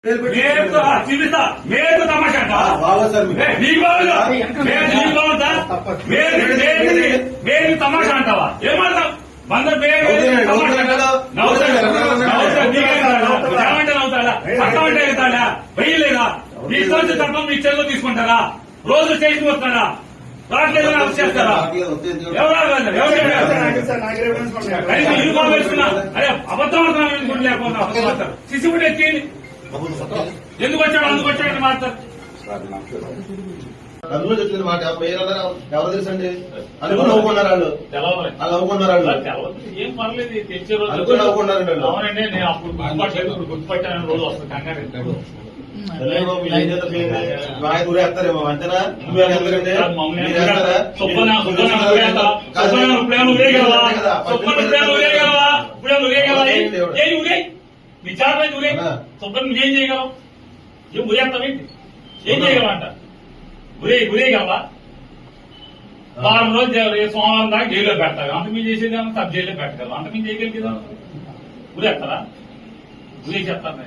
చూపిస్తా మేలు తమాషా మేలు తమాషా అంటావా ఏమంటావు బందర్ ఏమంటే అవుతాడా పక్క అంటే వెళ్తాడా వెయ్యలేదా తీసుకొచ్చి తప్ప మీ చెల్లో తీసుకుంటారా రోజు స్టేషన్ వస్తాడా రావట్లేదు అరెస్ట్ చేస్తారా యూనిఫామ్ వేసుకున్నా అరే అబద్ధం అవుతున్నా లేకపోతే అబద్ధం మాట్లాడు సిసి కూడా ఎక్కింది ఎందుకు వచ్చాడు అందుకు వచ్చాడని మాట్లాడు అందులో చెప్పింది మాట ఎవరు తెలుసండి అనుకుని నవ్వుకున్నారు వాళ్ళు వాళ్ళు నవ్వుకున్నారు వాళ్ళు ఏం పర్లేదు తెచ్చే రోజు అనుకుని నవ్వుకున్నారండి వాళ్ళు. అవునండి నేను అప్పుడు గుర్తుపట్టలేదు ఇప్పుడు గుర్తుపట్టాను రోజు వస్తుంది కంగారు ఊరేస్తారేమో అంతేనా ఎందుకంటే నీ చాలా ఊరే సుబ్బన్ నువ్వేం చేయగలవు ఏం ఊరేస్తావేంటి ఏం చేయగలవంట ఊరేయగలవా వారం రోజు సోమవారం దాకా జైల్లో పెడతావు అంత మీరు చేసేది సబ్ జైల్లో పెట్టగలవు అంత మీరు చేయగలిగేదా ఊరేస్తారా ఊరే చెప్తాను